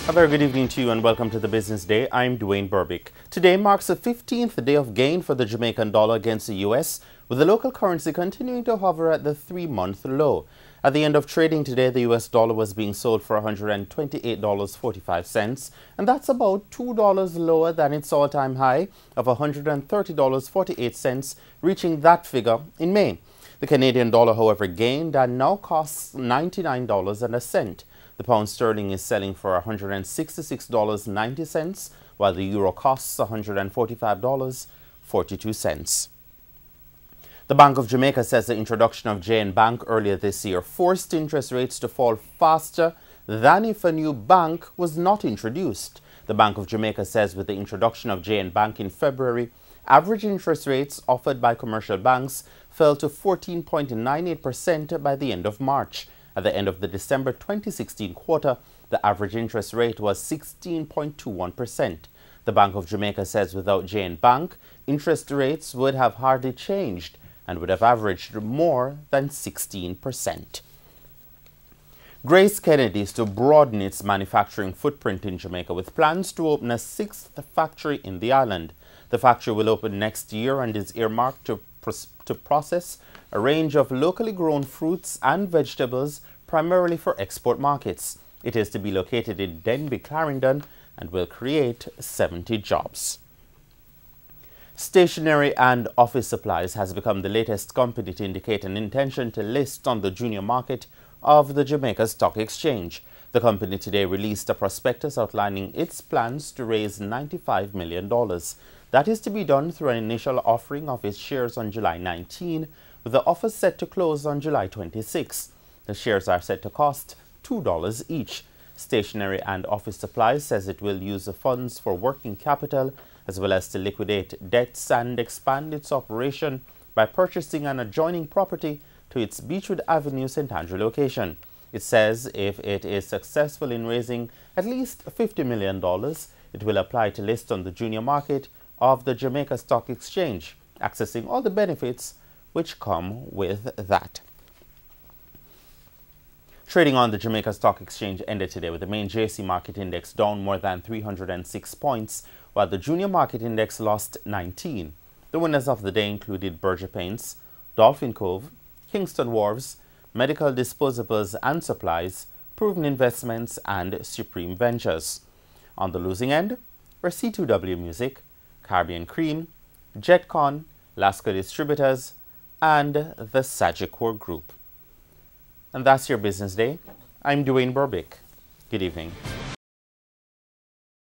A very good evening to you and welcome to the Business Day. I'm Dwayne Burbick. Today marks the 15th day of gain for the Jamaican dollar against the US, with the local currency continuing to hover at the 3-month low. At the end of trading today, the US dollar was being sold for $128.45, and that's about $2 lower than its all-time high of $130.48, reaching that figure in May. The Canadian dollar, however, gained and now costs $99.01. The pound sterling is selling for $166.90, while the euro costs $145.42. The Bank of Jamaica says the introduction of JN Bank earlier this year forced interest rates to fall faster than if a new bank was not introduced. The Bank of Jamaica says with the introduction of JN Bank in February, average interest rates offered by commercial banks fell to 14.98% by the end of March. At the end of the December 2016 quarter, the average interest rate was 16.21%. The Bank of Jamaica says without JN Bank, interest rates would have hardly changed and would have averaged more than 16%. Grace Kennedy is to broaden its manufacturing footprint in Jamaica with plans to open a 6th factory in the island. The factory will open next year and is earmarked to process a range of locally grown fruits and vegetables, primarily for export markets. It is to be located in Denbigh, Clarendon, and will create 70 jobs. Stationery and office supplies has become the latest company to indicate an intention to list on the junior market of the Jamaica Stock Exchange. The company today released a prospectus outlining its plans to raise $95 million. That is to be done through an initial offering of its shares on July 19, with the offer set to close on July 26. The shares are set to cost $2 each. Stationery and Office Supplies says it will use the funds for working capital as well as to liquidate debts and expand its operation by purchasing an adjoining property to its Beechwood Avenue, St. Andrew location. It says if it is successful in raising at least $50 million, it will apply to list on the junior market of the Jamaica Stock Exchange, accessing all the benefits which come with that. Trading on the Jamaica Stock Exchange ended today with the main JSE Market Index down more than 306 points, while the Junior Market Index lost 19. The winners of the day included Berger Paints, Dolphin Cove, Kingston Wharves, Medical Disposables and Supplies, Proven Investments, and Supreme Ventures. On the losing end were C2W Music, Caribbean Cream, Jetcon, Lasco Distributors, and the Sagicor Group. And that's your Business Day. I'm Dwayne Burbick. Good evening.